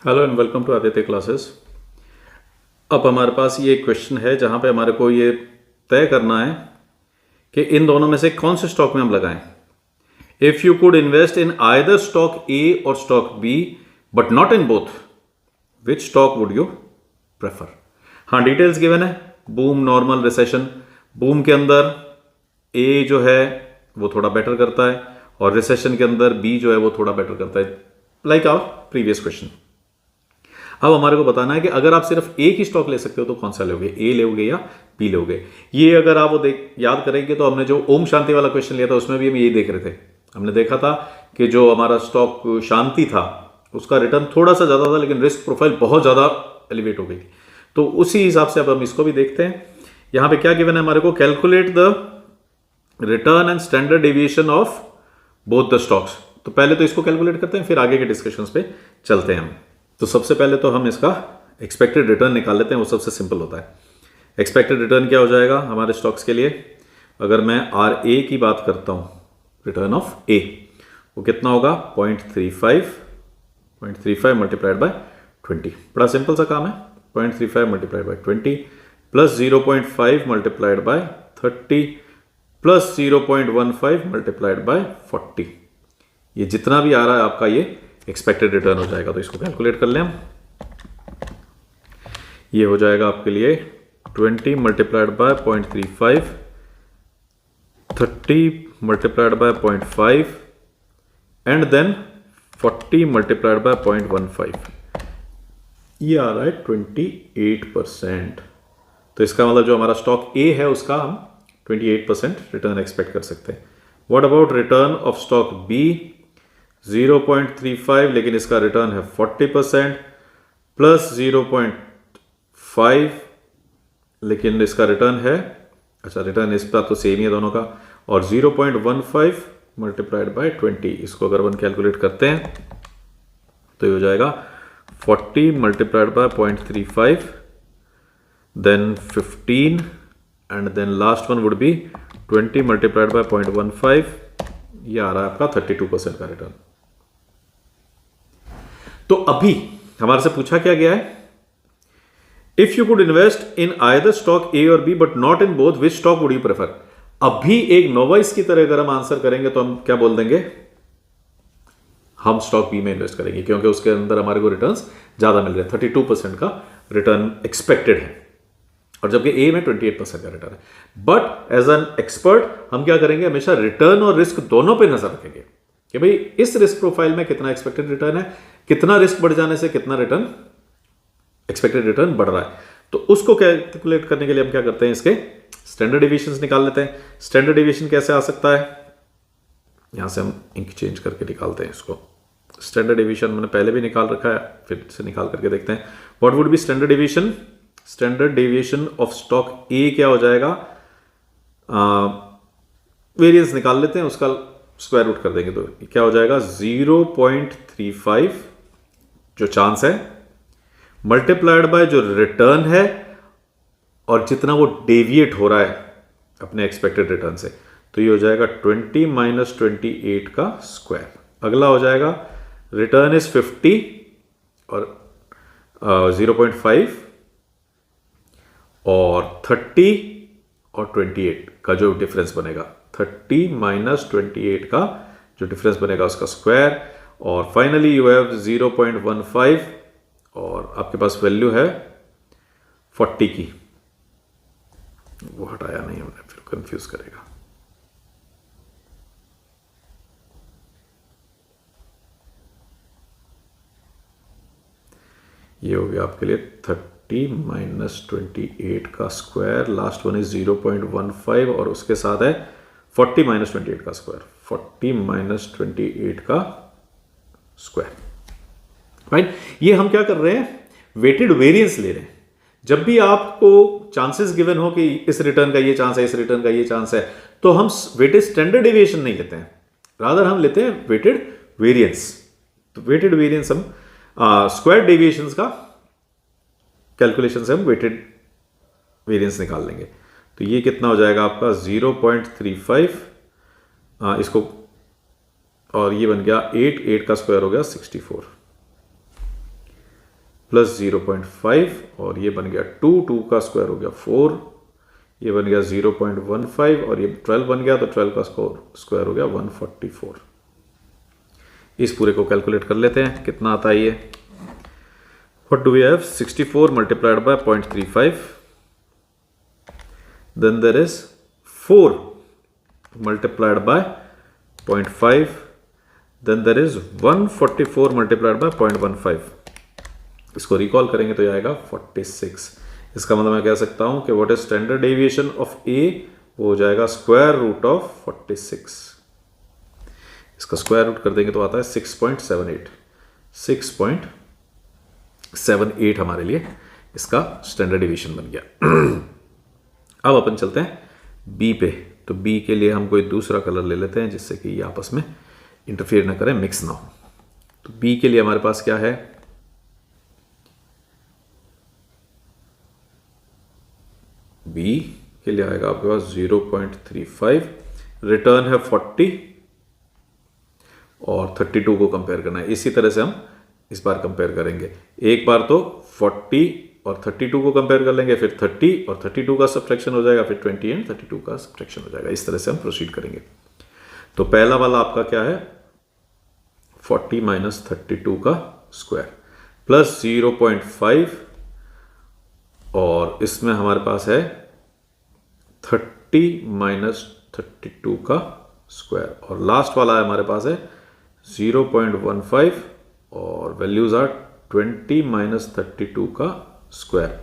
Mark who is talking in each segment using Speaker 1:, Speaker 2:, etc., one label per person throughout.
Speaker 1: Hello and welcome to Aditya classes. अब हमारे पास ये क्वेश्चन है जहाँ पे हमारे को ये तय करना है कि इन दोनों में से कौन से स्टॉक में हम लगाएं। If you could invest in either stock A और stock B but not in both, which stock would you prefer. हाँ, डिटेल्स गिवन है, बूम, नॉर्मल, रिसेशन। बूम के अंदर ए जो है वो थोड़ा बेटर करता है और रिसेशन के अंदर बी जो है वो थोड़ा बेटर करता है, लाइक आवर प्रीवियस क्वेश्चन। अब हमारे को बताना है कि अगर आप सिर्फ एक ही स्टॉक ले सकते हो तो कौन सा लोगे, ए लोगे या बी लोगे। ये अगर आप वो याद करेंगे तो हमने जो ओम शांति वाला क्वेश्चन लिया था उसमें भी हम यही देख रहे थे। हमने देखा था कि जो हमारा स्टॉक शांति था उसका रिटर्न थोड़ा सा ज़्यादा था लेकिन रिस्क प्रोफाइल बहुत ज़्यादा एलिवेट हो गई। तो उसी हिसाब से अब हम इसको भी देखते हैं। यहाँ पे क्या गिवन है हमारे को, calculate the return and standard deviation of both the stocks. तो पहले तो इसको कैलकुलेट करते हैं, फिर आगे के डिस्कशंस पे चलते हैं हम। तो सबसे पहले तो हम इसका एक्सपेक्टेड रिटर्न निकाल लेते हैं, वो सबसे सिंपल होता है। एक्सपेक्टेड रिटर्न क्या हो जाएगा हमारे स्टॉक्स के लिए, अगर मैं आर ए की बात करता हूँ, रिटर्न ऑफ ए, वो कितना होगा 0.35 मल्टीप्लाइड बाय 20। बड़ा सिंपल सा काम है, 0.35 multiplied by 20 plus 0.5 multiplied by 30 plus 0.15 multiplied by 40। ये जितना भी आ रहा है आपका ये एक्सपेक्टेड रिटर्न हो जाएगा। तो इसको कैलकुलेट कर लें हम। ये हो जाएगा आपके लिए 20 multiplied by 0.35, 30 multiplied by 0.5 and then 40 multiplied by 0.15। ये आ रहा है 28%। तो इसका मतलब जो हमारा स्टॉक ए है उसका हम 28% रिटर्न एक्सपेक्ट कर सकते हैं। What about return of stock B, 0.35 लेकिन इसका रिटर्न है 40% प्लस 0.5 लेकिन इसका रिटर्न है, अच्छा रिटर्न इस पर तो सेम ही है दोनों का, और 0.15 मल्टीप्लाइड बाय 20। इसको अगर अपन कैलकुलेट करते हैं तो ये हो जाएगा 40 multiplied by 0.35 then 15 and then last one would be 20 multiplied by 0.15। ये आ रहा है आपका 32% का रिटर्न। तो अभी हमारे से पूछा क्या गया है, if you could invest in either stock A और B but not in both, which stock would you prefer. अभी एक नोवाइस की तरह अगर हम आंसर करेंगे तो हम क्या बोल देंगे, हम स्टॉक बी में इन्वेस्ट करेंगे क्योंकि उसके अंदर हमारे को रिटर्न्स ज्यादा मिल रहे हैं। 32% का रिटर्न एक्सपेक्टेड है और जबकि ए में 28% का रिटर्न है। बट एज एन एक्सपर्ट हम क्या करेंगे, हमेशा रिटर्न और रिस्क दोनों पे नजर रखेंगे कि भाई इस रिस्क प्रोफाइल में कितना एक्सपेक्टेड रिटर्न है, कितना रिस्क बढ़ जाने से कितना रिटर्न, एक्सपेक्टेड रिटर्न बढ़ रहा है। तो उसको कैलकुलेट करने के लिए हम क्या करते हैं, इसके स्टैंडर्ड डेविएशंस निकाल लेते हैं। स्टैंडर्ड डेविएशन कैसे आ सकता है, यहां से हम इंक चेंज करके निकालते हैं इसको। स्टैंडर्ड डेविएशन मैंने पहले भी निकाल रखा है, फिर से निकाल करके देखते हैं। What would B standard deviation, standard deviation of stock ए क्या हो जाएगा, वेरिएंस निकाल लेते हैं, उसका स्क्वायर रूट कर देंगे तो क्या हो जाएगा 0.35 जो चांस है मल्टीप्लाइड बाय जो रिटर्न है और जितना वो डेविएट हो रहा है अपने एक्सपेक्टेड रिटर्न से, तो ये हो जाएगा 20 माइनस 28 का स्क्वायर। अगला हो जाएगा रिटर्न इज 50 और 0.5 और 30 और 28 का जो डिफरेंस बनेगा, 30 माइनस 28 का जो डिफरेंस बनेगा उसका स्क्वायर, और फाइनली यू हैव 0.15 और आपके पास वैल्यू है 40 की, वो हटाया नहीं हमने, फिर कंफ्यूज करेगा। ये हो गया आपके लिए 30 माइनस 28 का स्क्वायर, लास्ट वन इज 0.15 और उसके साथ है 40 माइनस 28 का स्क्वायर, 40 माइनस 28 का स्क्वायर, राइट। ये हम क्या कर रहे हैं, वेटेड वेरिएंस ले रहे हैं। जब भी आपको चांसेस गिवन हो कि इस रिटर्न का ये चांस है, इस रिटर्न का ये चांस है, तो हम वेटेड स्टैंडर्ड डेविएशन नहीं लेते हैं, रादर हम लेते हैं वेटेड वेरिएंस। तो वेटेड वेरिएंस हम स्क्वायर डेविएशंस का कैलकुलेशन से हम वेटेड वेरिएंस निकाल लेंगे। तो ये कितना हो जाएगा आपका 0.35, इसको और ये बन गया 8 का स्क्वायर हो गया 64। प्लस 0.5 और ये बन गया 2, 2 का स्क्वायर हो गया 4, ये बन गया 0.15 और ये 12 बन गया, तो 12 का स्क्वायर हो गया 144। इस पूरे को कैलकुलेट कर लेते हैं कितना आता है ये। What do we have, 64 multiplied by 0.35, then there is 4 multiplied by 0.5, then there is 144 multiplied by 0.15। इसको रिकॉल करेंगे तो ये आएगा 46। इसका मतलब मैं कह सकता हूं कि what is standard deviation of A, वो हो जाएगा स्क्वायर रूट ऑफ 46। इसका स्क्वायर रूट कर देंगे तो आता है 6.78। 6.78 हमारे लिए इसका स्टैंडर्ड डेविएशन बन गया। अब अपन चलते हैं बी पे। तो बी के लिए हम कोई दूसरा कलर ले लेते हैं जिससे कि ये आपस में इंटरफेयर ना करें, मिक्स ना हो। तो बी के लिए हमारे पास क्या है, बी के लिए आएगा आपके पास 0.35, रिटर्न है 40 और 32 को कंपेयर करना है। इसी तरह से हम इस बार कंपेयर करेंगे। एक बार तो 40 और 32 को कंपेयर कर लेंगे, फिर 30 और 32 का सब्ट्रैक्शन हो जाएगा, फिर 20 एंड 32 का सब्ट्रैक्शन हो जाएगा। इस तरह से हम प्रोसीड करेंगे। तो पहला वाला आपका क्या है, 40 माइनस 32 का स्क्वायर प्लस 0.5 और इसमें हमारे पास है 30 माइनस 32 का स्क्वायर और लास्ट वाला है हमारे पास है 0.15 और वैल्यूज आर 20 माइनस 32 का स्क्वायर।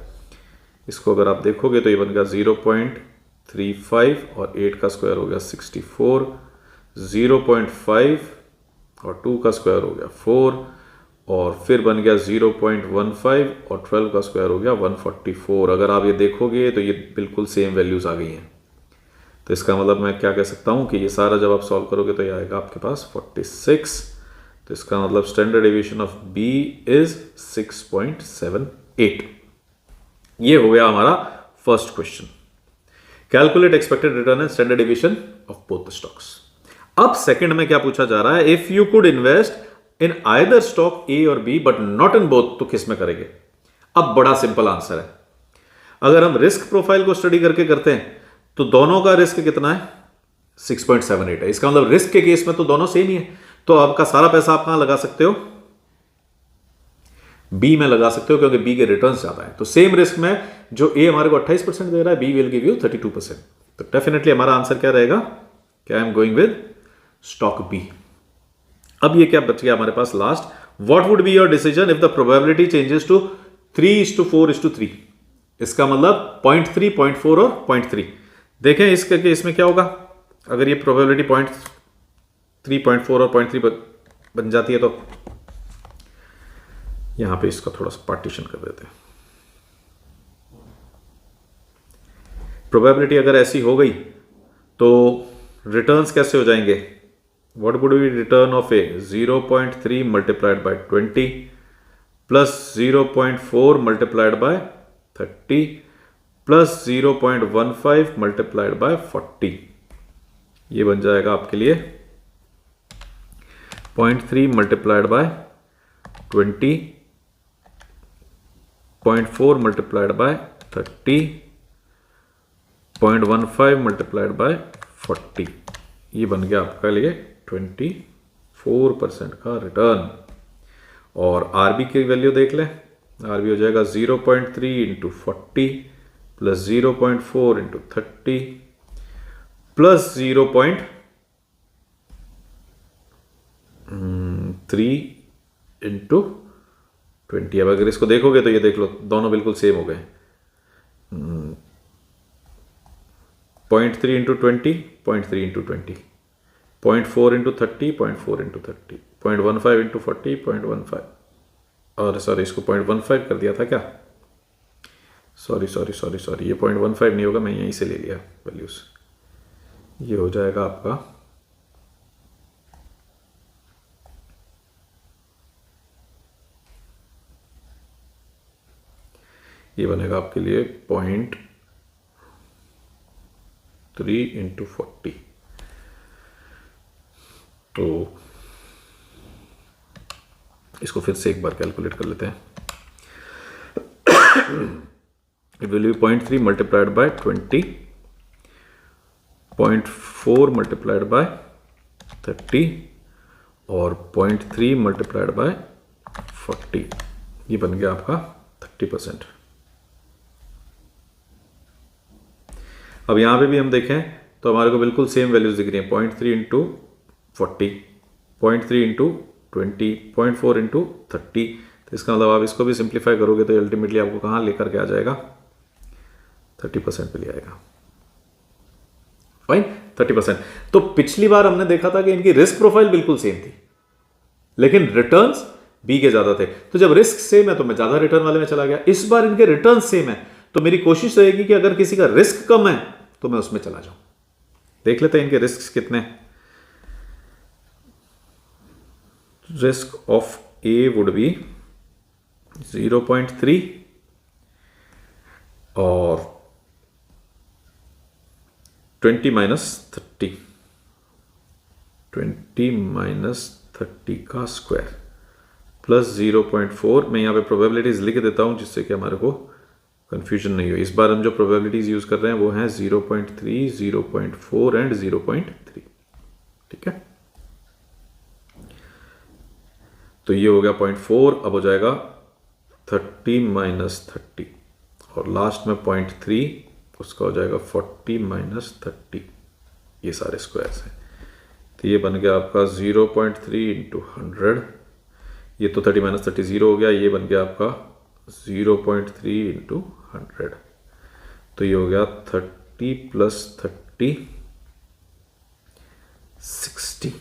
Speaker 1: इसको अगर आप देखोगे तो ये बन गया 0.35 और 8 का स्क्वायर हो गया 64, 0.5 और 2 का स्क्वायर हो गया 4 और फिर बन गया 0.15 और 12 का स्क्वायर हो गया 144। अगर आप ये देखोगे तो ये बिल्कुल सेम वैल्यूज आ गई हैं। तो इसका मतलब मैं क्या कह सकता हूँ कि ये सारा जब आप सॉल्व करोगे तो ये आएगा आपके पास 46। तो इसका मतलब standard deviation of B is 6.78। ये हो गया हमारा first question. Calculate expected return and standard deviation of both the stocks. अब सेकंड में क्या पूछा जा रहा है, if you could invest in either stock A और B but not in both, तो किस में करेंगे। अब बड़ा सिंपल आंसर है। अगर हम रिस्क प्रोफाइल को स्टडी करके करते हैं तो दोनों का रिस्क कितना है, 6.78 है। इसका मतलब रिस्क के केस में तो दोनों सेम ही है। तो आपका सारा पैसा आप कहां लगा सकते हो, बी में लगा सकते हो, क्योंकि बी के रिटर्न्स ज्यादा है। तो सेम रिस्क में जो ए हमारे को 28% दे रहा है, बी विल गिव यू 32%। तो डेफिनेटली हमारा आंसर क्या रहेगा, क्या I am going with stock B. अब ये क्या बच गया हमारे पास last, what would be your decision if the probability changes to 3:4:3। इसका मतलब 0.3, 0.4 और 0.3। देखें इसके केस में क्या होगा, अगर ये प्रोबेबिलिटी 0.3, 0.4 और 0.3 बन जाती है तो यहां पे इसका थोड़ा सा पार्टीशन कर देते हैं। प्रोबेबिलिटी अगर ऐसी हो गई तो रिटर्न्स कैसे हो जाएंगे, what would B return of A, 0.3 multiplied by 20 plus 0.4 multiplied by 30 plus 0.15 multiplied by 40। ये बन जाएगा आपके लिए 0.3 multiplied by 20, 0.4 multiplied by 30, 0.15 multiplied by 40। ये बन गया आपका लिए 24% का रिटर्न। और आरबी की वैल्यू देख लें, आरबी हो जाएगा 0.3 into 40 plus 0.4 into 30 plus 0.3 into 20। अब अगर इसको देखोगे तो ये देख लो दोनों बिल्कुल सेम हो गए। 0.3 into 20, 0.3 into 20, 0.4 into 30, 0.4 into 30, 0.15 into 40, 0.15 और सॉरी इसको 0.15 कर दिया था क्या, सॉरी, ये 0.15 नहीं होगा, मैं यहीं से ले लिया वैल्यूज। ये हो जाएगा आपका ये बनेगा आपके लिए 0.3 इंटू 40। तो इसको फिर से एक बार कैलकुलेट कर लेते हैं। it will be 0.3 multiplied by 20, 0.4 multiplied by 30 और 0.3 multiplied by 40. ये बन गया आपका 30%. अब यहां पे भी हम देखें तो हमारे को बिल्कुल सेम वैल्यूज दिख रही हैं. 0.3 इंटू 40, 0.3 इंटू 20, 0.4 इंटू 30. तो इसका मतलब आप इसको भी सिंप्लीफाई करोगे तो अल्टीमेटली आपको कहां लेकर के आ जाएगा? 30% पे ले आएगा. फाइन, 30%. तो पिछली बार हमने देखा था कि इनकी रिस्क प्रोफाइल बिल्कुल सेम थी, लेकिन रिटर्न्स बी के ज्यादा थे. तो जब रिस्क सेम है तो मैं ज्यादा रिटर्न वाले में चला गया. इस बार इनके रिटर्न सेम है, तो मेरी कोशिश रहेगी कि अगर किसी का रिस्क कम है तो मैं उसमें चला जाऊं. देख लेते हैं इनके रिस्क कितने. Risk of A would be 0.3 और 20 माइनस 30, 20 माइनस 30 का स्क्वायर प्लस 0.4. मैं यहां पे प्रोबेबिलिटीज लिख देता हूं जिससे कि हमारे को कंफ्यूजन नहीं हो. इस बार हम जो प्रोबेबिलिटीज यूज कर रहे हैं वो हैं 0.3, 0.4 एंड 0.3. ठीक है, तो ये हो गया 0.4. अब हो जाएगा 30 माइनस 30 और लास्ट में 0.3, उसका हो जाएगा 40 माइनस 30. ये सारे स्क्वायर्स हैं. तो ये बन गया आपका 0.3 इंटू 100. ये तो 30 माइनस 30 0 हो गया. ये बन गया आपका 0.3 इंटू 100. तो ये हो गया 30 प्लस 30 60.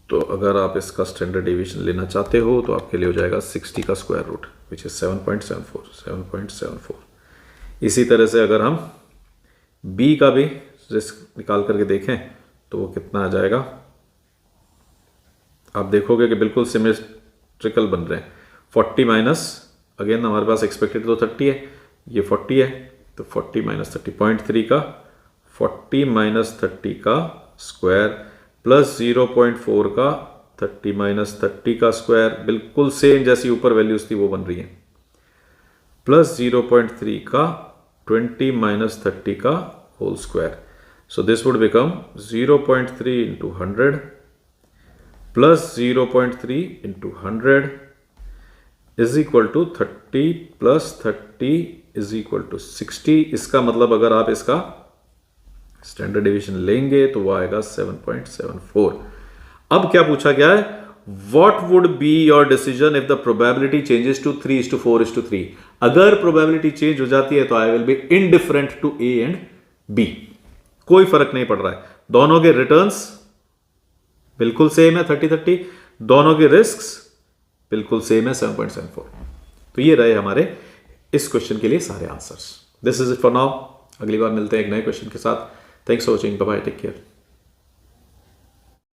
Speaker 1: तो अगर आप इसका स्टैंडर्ड डेविएशन लेना चाहते हो तो आपके लिए हो जाएगा 60 का स्क्वायर रूट विच इज 7.74. इसी तरह से अगर हम बी का भी रिस्क निकाल करके देखें तो वो कितना आ जाएगा. आप देखोगे कि बिल्कुल सिमेट्रिकल बन रहे हैं. 40 माइनस, अगेन हमारे पास एक्सपेक्टेड तो 30 है, ये 40 है, तो 40 माइनस 30, 0.3 का 40 माइनस 30 का स्क्वायर प्लस 0.4 का 30 माइनस 30 का स्क्वायर, बिल्कुल सेम जैसी ऊपर वैल्यूज थी वो बन रही है, प्लस 0.3 का 20 माइनस 30 का whole square. So this would become 0.3 into 100 plus 0.3 into 100 is equal to 30 plus 30 is equal to 60. इसका मतलब अगर आप इसका स्टैंडर्ड डेविएशन लेंगे तो वो आएगा 7.74. अब क्या पूछा गया है? What would be your decision if the probability changes to 3:4:3? अगर probability change हो जाती है तो I will be indifferent to A and B. कोई फर्क नहीं पड़ रहा है. दोनों के रिटर्न्स बिल्कुल सेम है 30-30, दोनों के रिस्क्स बिल्कुल सेम है 7.74. तो ये रहे हमारे इस क्वेश्चन के लिए सारे answers. This is it for now. अगली बार मिलते हैं एक नए क्वेश्चन के साथ. Thanks for watching. Bye bye. Take care.